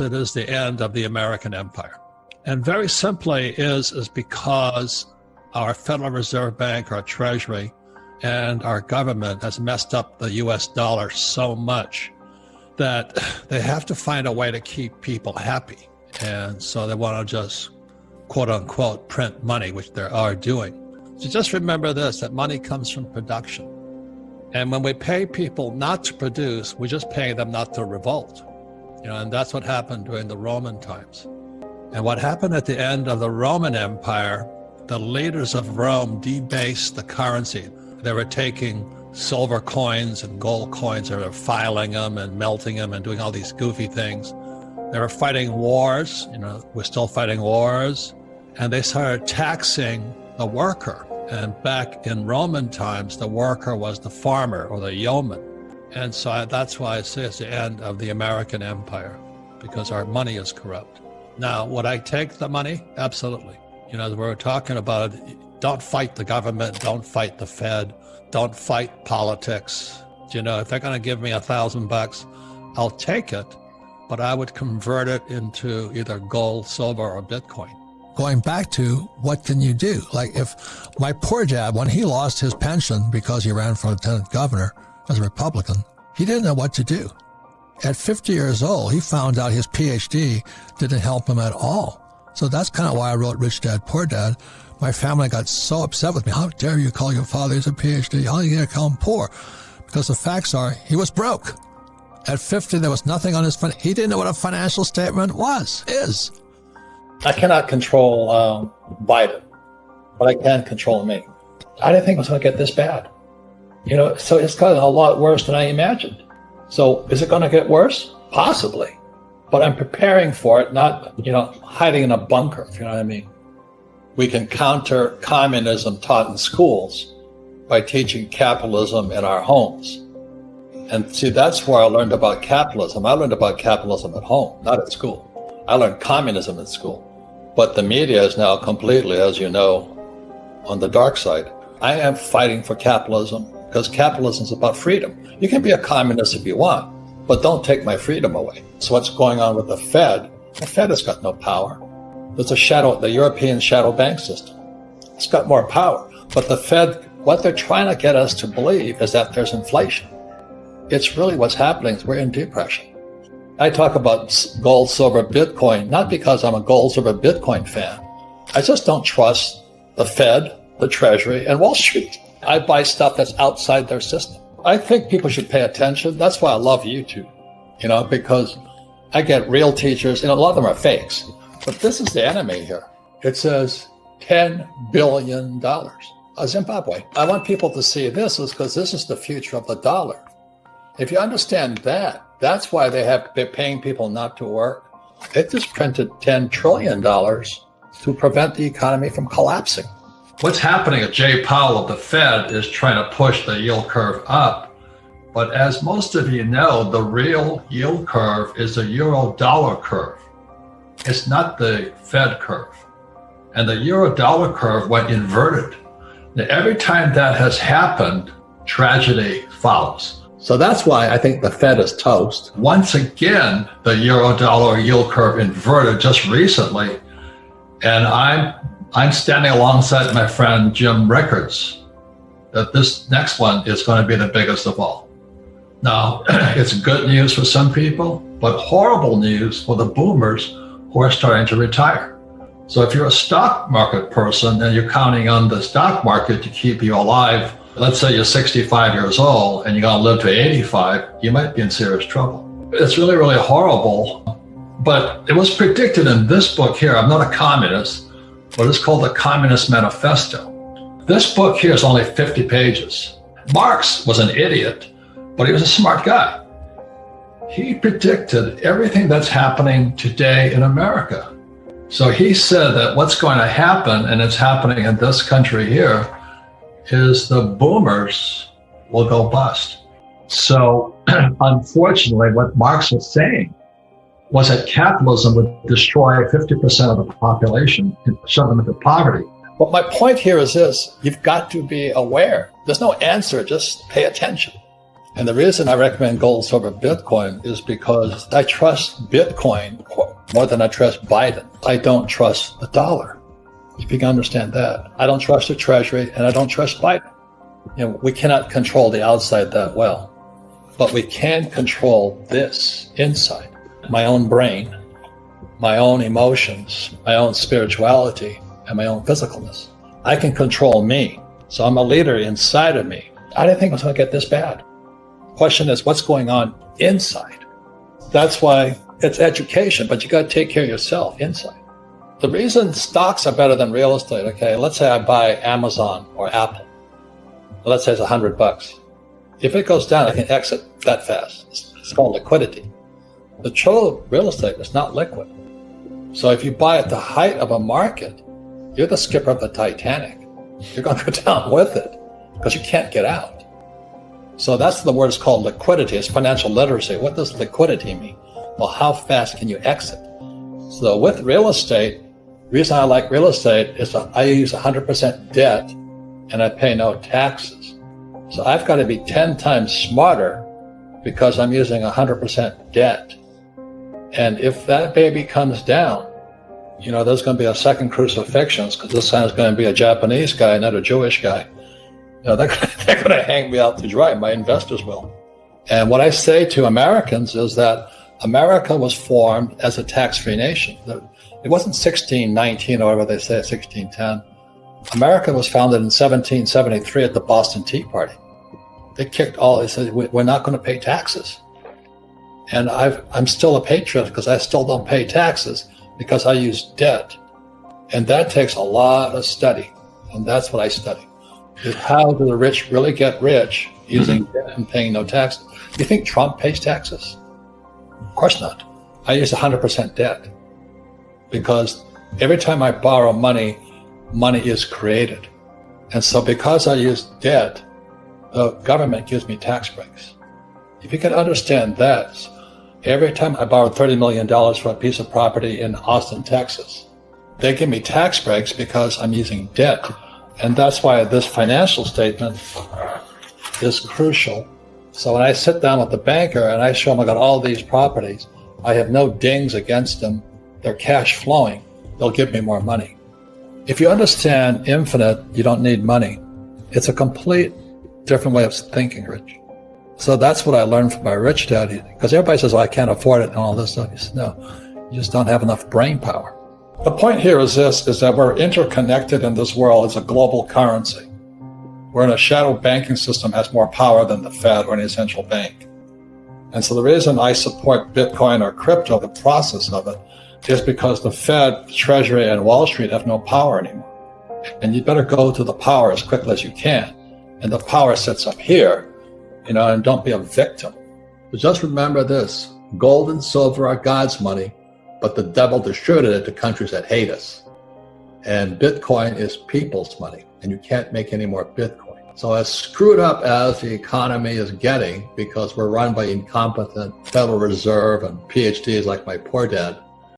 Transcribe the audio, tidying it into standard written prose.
it is the end of the American empire. And very simply is because our Federal Reserve Bank, our Treasury, and our government has messed up the US dollar so much that they have to find a way to keep people happy. And so they want to just, quote unquote, print money, which they are doing. So just remember this, that money comes from production. And when we pay people not to produce, we're just paying them not to revolt. And that's what happened during the Roman times. And what happened at the end of the Roman Empire, the leaders of Rome debased the currency. They were taking silver coins and gold coins, they were filing them and melting them and doing all these goofy things. They were fighting wars, we're still fighting wars, and they started taxing the worker. And back in Roman times, the worker was the farmer or the yeoman. And so that's why I say it's the end of the American empire, because our money is corrupt. Now, would I take the money? Absolutely. As we're talking about, don't fight the government, don't fight the Fed, don't fight politics. If they're going to give me $1,000, I'll take it, but I would convert it into either gold, silver, or Bitcoin. Going back to what can you do? Like if my poor dad, when he lost his pension because he ran for lieutenant governor as a Republican, he didn't know what to do. At 50 years old, he found out his PhD didn't help him at all. So that's kind of why I wrote Rich Dad, Poor Dad. My family got so upset with me. How dare you call your father as a PhD? How do you call him poor? Because the facts are he was broke. At 50, there was nothing on his phone. He didn't know what a financial statement is. I cannot control Biden, but I can control me. I didn't think it was going to get this bad. So it's gotten a lot worse than I imagined. So is it going to get worse? Possibly. But I'm preparing for it, not, hiding in a bunker, if you know what I mean. We can counter communism taught in schools by teaching capitalism in our homes. And see, that's where I learned about capitalism. I learned about capitalism at home, not at school. I learned communism at school. But the media is now completely, as you know, on the dark side. I am fighting for capitalism because capitalism is about freedom. You can be a communist if you want, but don't take my freedom away. So what's going on with the Fed has got no power. There's the European shadow bank system. It's got more power. But the Fed, what they're trying to get us to believe is that there's inflation. It's really what's happening is we're in depression. I talk about gold, silver, Bitcoin, not because I'm a gold, silver, Bitcoin fan. I just don't trust the Fed, the Treasury, and Wall Street. I buy stuff that's outside their system. I think people should pay attention. That's why I love YouTube, because I get real teachers, and a lot of them are fakes. But this is the enemy here. It says $10 billion. Zimbabwe. I want people to see this because this is the future of the dollar. If you understand that, that's why they're paying people not to work. They just printed $10 trillion to prevent the economy from collapsing. What's happening at Jay Powell of the Fed is trying to push the yield curve up. But as most of you know, the real yield curve is the euro-dollar curve. It's not the Fed curve. And the euro-dollar curve went inverted. Now, every time that has happened, tragedy follows. So that's why I think the Fed is toast. Once again, the euro-dollar yield curve inverted just recently. And I'm standing alongside my friend Jim Rickards that this next one is going to be the biggest of all. Now, it's good news for some people, but horrible news for the boomers who are starting to retire. So if you're a stock market person and you're counting on the stock market to keep you alive, let's say you're 65 years old and you're going to live to 85, you might be in serious trouble. It's really, really horrible. But it was predicted in this book here. I'm not a communist, but it's called the Communist Manifesto. This book here is only 50 pages. Marx was an idiot, but he was a smart guy. He predicted everything that's happening today in America. So he said that what's going to happen, and it's happening in this country here, is the boomers will go bust. So unfortunately, what Marx was saying was that capitalism would destroy 50% of the population and shove them into poverty. But my point here is this: you've got to be aware. There's no answer, just pay attention. And the reason I recommend gold over Bitcoin is because I trust Bitcoin more than I trust Biden. I don't trust the dollar, if you can understand that. I don't trust the Treasury, and I don't trust Biden. We cannot control the outside that well, but we can control this inside. My own brain, my own emotions, my own spirituality, and my own physicalness. I can control me. So I'm a leader inside of me. I didn't think it was going to get this bad. Question is, what's going on inside? That's why it's education, but you got to take care of yourself inside. The reason stocks are better than real estate, okay, let's say I buy Amazon or Apple. Let's say it's $100. If it goes down, I can exit that fast. It's called liquidity. The true real estate is not liquid. So if you buy at the height of a market, you're the skipper of the Titanic. You're going to go down with it because you can't get out. So that's the word is called liquidity. It's financial literacy. What does liquidity mean? Well, how fast can you exit? So with real estate, the reason I like real estate is that I use 100% debt and I pay no taxes. So I've got to be 10 times smarter because I'm using 100% debt. And if that baby comes down, there's going to be a second crucifixion because this time it's going to be a Japanese guy, not a Jewish guy. They're going to hang me out to dry. My investors will. And what I say to Americans is that America was formed as a tax-free nation. It wasn't 1619 or whatever they say, 1610. America was founded in 1773 at the Boston Tea Party. They said, we're not going to pay taxes. And I'm still a patriot because I still don't pay taxes because I use debt. And that takes a lot of study. And that's what I study. Is how do the rich really get rich using debt and paying no taxes? Do you think Trump pays taxes? Of course not. I use 100% debt because every time I borrow money, money is created. And so because I use debt, the government gives me tax breaks. If you can understand that, every time I borrowed $30 million for a piece of property in Austin, Texas, they give me tax breaks because I'm using debt. And that's why this financial statement is crucial. So when I sit down with the banker and I show him I got all these properties, I have no dings against them. They're cash flowing. They'll give me more money. If you understand infinite, you don't need money. It's a complete different way of thinking, Rich. So that's what I learned from my rich dad. Because everybody says, I can't afford it and all this stuff. He says, no, you just don't have enough brain power. The point here is this, is that we're interconnected in this world. It's a global currency. We're in a shadow banking system has more power than the Fed or any central bank. And so the reason I support Bitcoin or crypto, the process of it, is because the Fed, Treasury, and Wall Street have no power anymore. And you better go to the power as quickly as you can. And the power sits up here, and don't be a victim. But just remember this, gold and silver are God's money, but the devil distributed it to countries that hate us. And Bitcoin is people's money, and you can't make any more Bitcoin. So as screwed up as the economy is getting, because we're run by incompetent Federal Reserve and PhDs like my poor dad,